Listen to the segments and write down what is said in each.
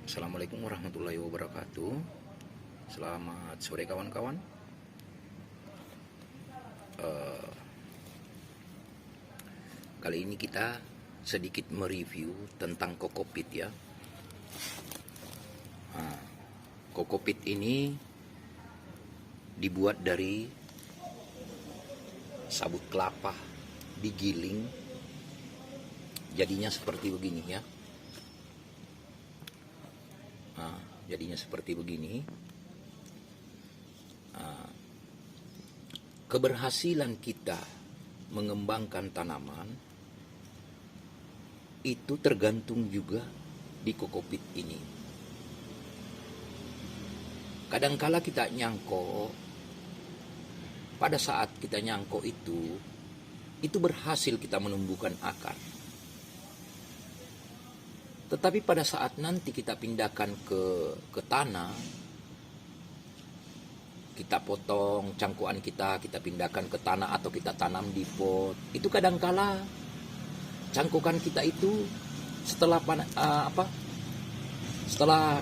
Assalamualaikum warahmatullahi wabarakatuh. Selamat sore kawan-kawan. Kali ini kita sedikit mereview tentang kokopit ya. Kokopit ini dibuat dari sabut kelapa digiling, jadinya seperti begini ya. Jadinya seperti begini. Keberhasilan kita mengembangkan tanaman itu tergantung juga di kokopit ini. Kadangkala kita nyangko, pada saat kita nyangko itu berhasil kita menumbuhkan akar. Tetapi pada saat nanti kita pindahkan ke tanah, kita potong cangkuan kita pindahkan ke tanah atau kita tanam di pot, itu kadangkala cangkukan kita itu setelah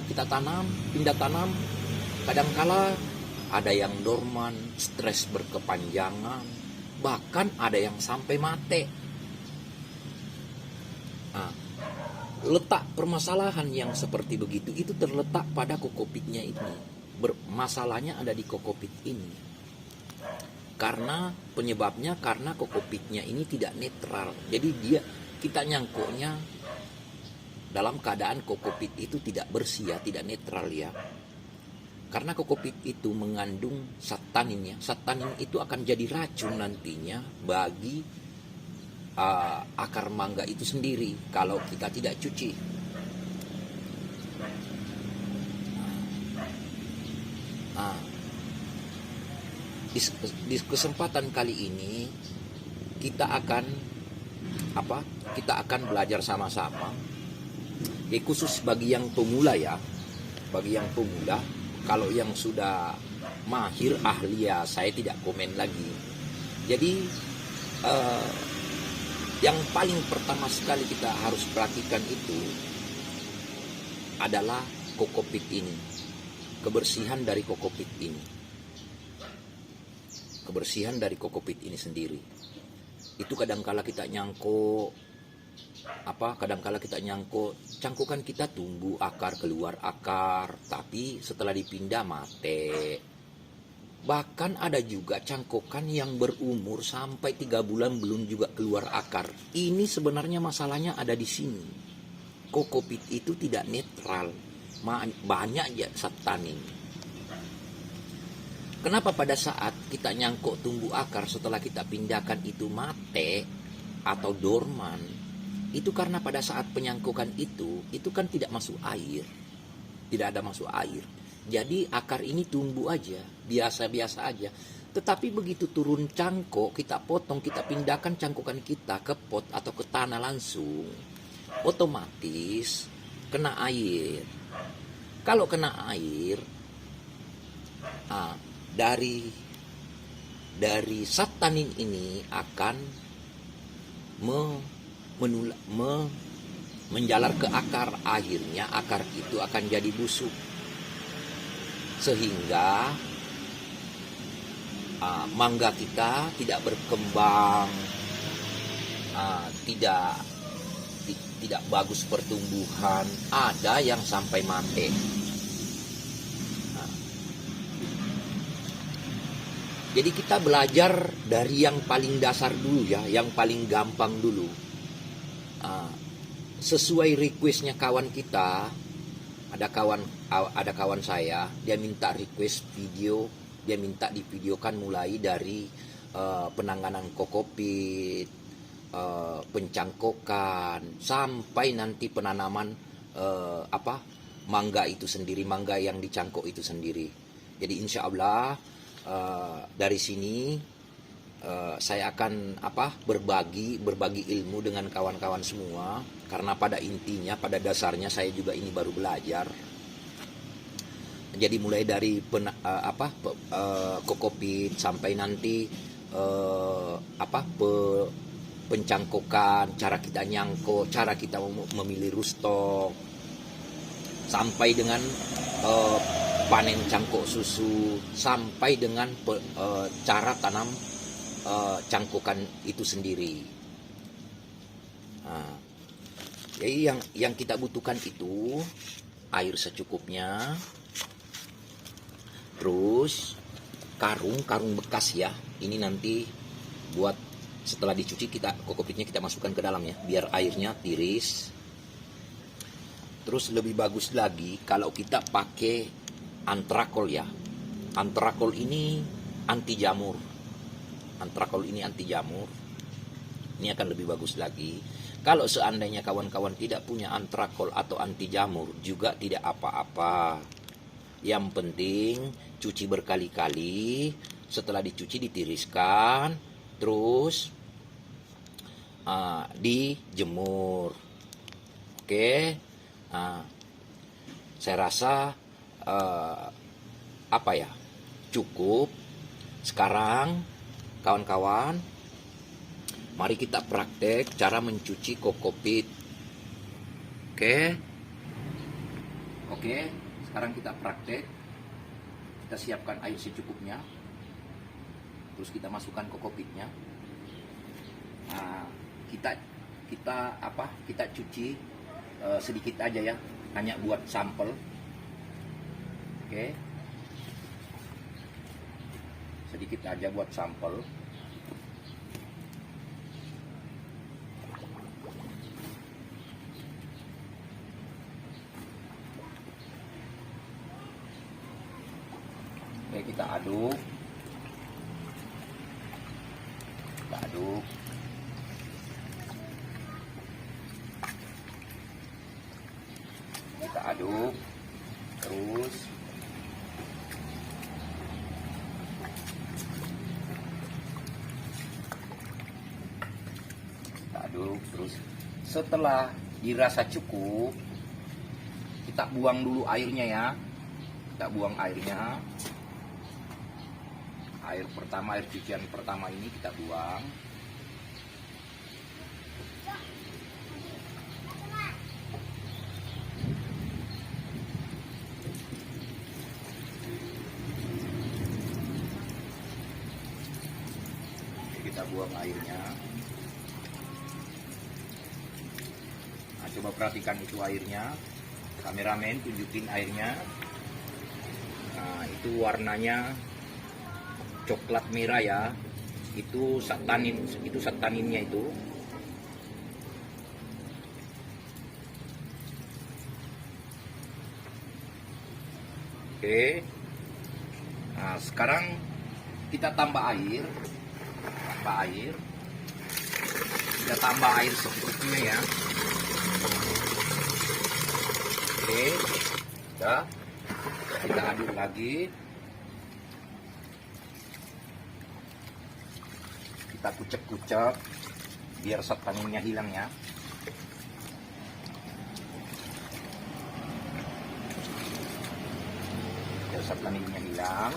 kita tanam, pindah tanam, kadangkala ada yang dorman, stres berkepanjangan, bahkan ada yang sampai mati. Letak permasalahan yang seperti begitu itu terletak pada kokopitnya ini. Masalahnya ada di kokopit ini. Karena penyebabnya karena kokopitnya ini tidak netral. Jadi kita nyangkoknya dalam keadaan kokopit itu tidak bersih ya, tidak netral ya. Karena kokopit itu mengandung satanin ya. Satanin itu akan jadi racun nantinya bagi akar mangga itu sendiri kalau kita tidak cuci. Di kesempatan kali ini kita akan belajar sama-sama. Khusus bagi yang pemula ya, bagi yang pemula. Kalau yang sudah mahir ahli ya saya tidak komen lagi. Jadi yang paling pertama sekali kita harus perhatikan itu adalah kokopit ini. Kebersihan dari kokopit ini. Kebersihan dari kokopit ini sendiri. Itu kadangkala kita nyangkut, cangkukan kita tumbuh akar, keluar akar, tapi setelah dipindah mati. Bahkan ada juga cangkokan yang berumur sampai 3 bulan belum juga keluar akar. Ini sebenarnya masalahnya ada di sini. Kokopit itu tidak netral. Banyak ya satanin. Kenapa pada saat kita nyangkok tumbuh akar setelah kita pindahkan itu mati atau dorman? Itu karena pada saat penyangkukan itu kan tidak masuk air. Tidak ada masuk air. Jadi akar ini tumbuh aja, biasa-biasa aja. Tetapi begitu turun cangkok, kita potong, kita pindahkan cangkukan kita ke pot atau ke tanah langsung, otomatis kena air. Kalau kena air, dari satanin ini akan menjalar ke akar. Akhirnya akar itu akan jadi busuk. Sehingga mangga kita tidak berkembang, tidak bagus pertumbuhan, ada yang sampai mati. Jadi kita belajar dari yang paling dasar dulu ya, yang paling gampang dulu. Sesuai requestnya kawan kita. Ada kawan saya, dia minta request video, dia minta divideokan mulai dari penanganan kokopit, pencangkokan, sampai nanti penanaman mangga itu sendiri, mangga yang dicangkok itu sendiri. Jadi insya Allah dari sini saya akan berbagi ilmu dengan kawan-kawan semua, karena pada intinya, pada dasarnya saya juga ini baru belajar. Jadi mulai dari kokopit sampai nanti pencangkokan, cara kita nyangkut, cara kita memilih rootstock, sampai dengan panen cangkok susu, sampai dengan cara tanam cangkokan itu sendiri. Nah, jadi yang kita butuhkan itu air secukupnya, terus karung bekas ya. Ini nanti buat setelah dicuci kokopitnya kita masukkan ke dalam ya, biar airnya tiris. Terus lebih bagus lagi kalau kita pakai antrakol ya. Antrakol ini anti jamur. Ini akan lebih bagus lagi. Kalau seandainya kawan-kawan tidak punya antrakol atau anti jamur juga tidak apa-apa. Yang penting cuci berkali-kali, setelah dicuci ditiriskan, terus dijemur. Oke. Saya rasa cukup. Sekarang kawan-kawan, mari kita praktek cara mencuci kokopit. Oke, sekarang kita praktek. Kita siapkan air secukupnya, terus kita masukkan kokopitnya. Kita cuci sedikit aja ya, hanya buat sampel. Sedikit aja buat sampel. Kita aduk. Kita aduk terus. Setelah dirasa cukup, kita buang dulu airnya ya. Air cucian pertama ini kita buang. Kita buang airnya. Nah, coba perhatikan itu airnya. Kameramen tunjukin airnya. Nah, itu warnanya coklat merah ya. Itu sataninnya itu. Oke. Nah, sekarang kita tambah air. Kita tambah air secukupnya ya. Oke. Udah. Kita aduk lagi. Kita kucek-kucek biar sataninnya hilang ya. Biar sataninnya hilang.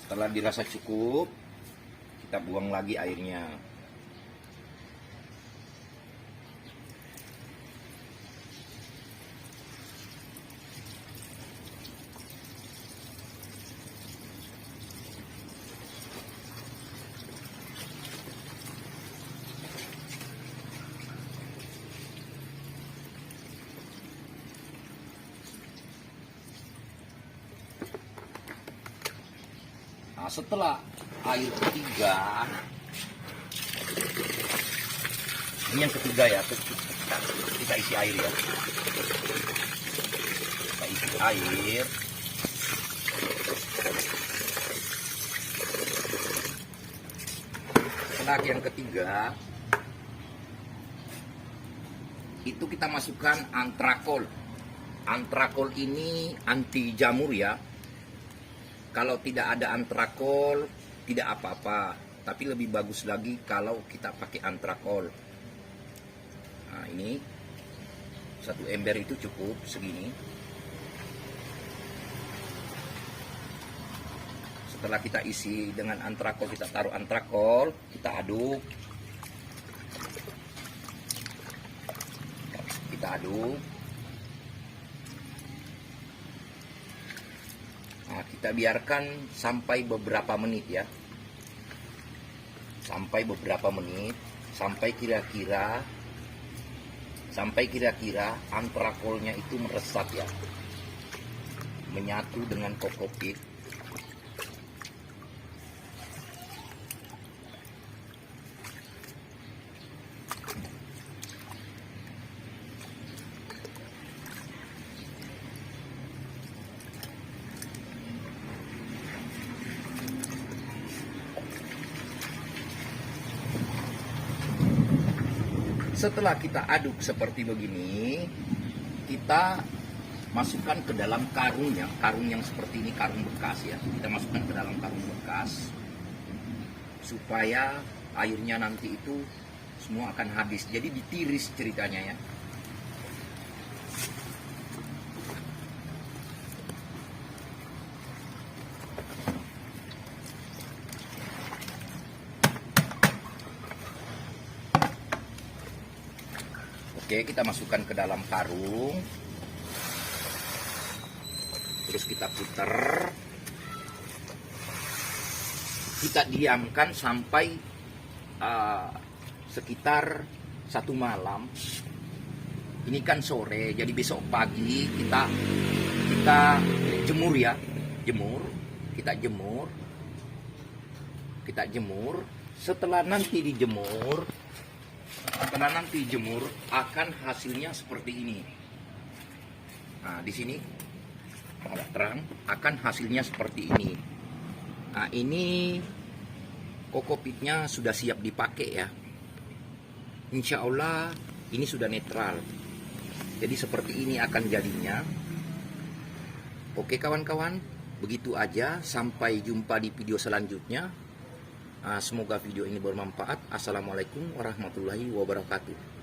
Setelah dirasa cukup, kita buang lagi airnya. Nah, setelah air ketiga, ini yang ketiga ya, kita isi air ya. Kita isi air. Setelah yang ketiga, itu kita masukkan antrakol. Antrakol ini anti jamur ya. Kalau tidak ada antrakol, tidak apa-apa. Tapi lebih bagus lagi kalau kita pakai antrakol. Nah, ini satu ember itu cukup segini. Setelah kita isi dengan antrakol, kita taruh antrakol, kita aduk. Kita aduk. Nah, kita biarkan sampai beberapa menit ya. Sampai beberapa menit, sampai kira-kira antrakolnya itu meresap ya. Menyatu dengan kokopit. Setelah kita aduk seperti begini, kita masukkan ke dalam karungnya, karung yang seperti ini, karung bekas ya. Kita masukkan ke dalam karung bekas supaya airnya nanti itu semua akan habis. Jadi ditiris ceritanya ya. Oke, kita masukkan ke dalam karung. Terus kita putar. Kita diamkan sampai sekitar 1 malam. Ini kan sore, jadi besok pagi kita jemur ya. Kita jemur. Setelah nanti dijemur, akan hasilnya seperti ini. Nah, di sini agak terang, akan hasilnya seperti ini. Nah, ini kokopitnya sudah siap dipakai ya. Insya Allah ini sudah netral. Jadi seperti ini akan jadinya. Oke kawan-kawan, begitu aja. Sampai jumpa di video selanjutnya. Semoga video ini bermanfaat. Assalamualaikum warahmatullahi wabarakatuh.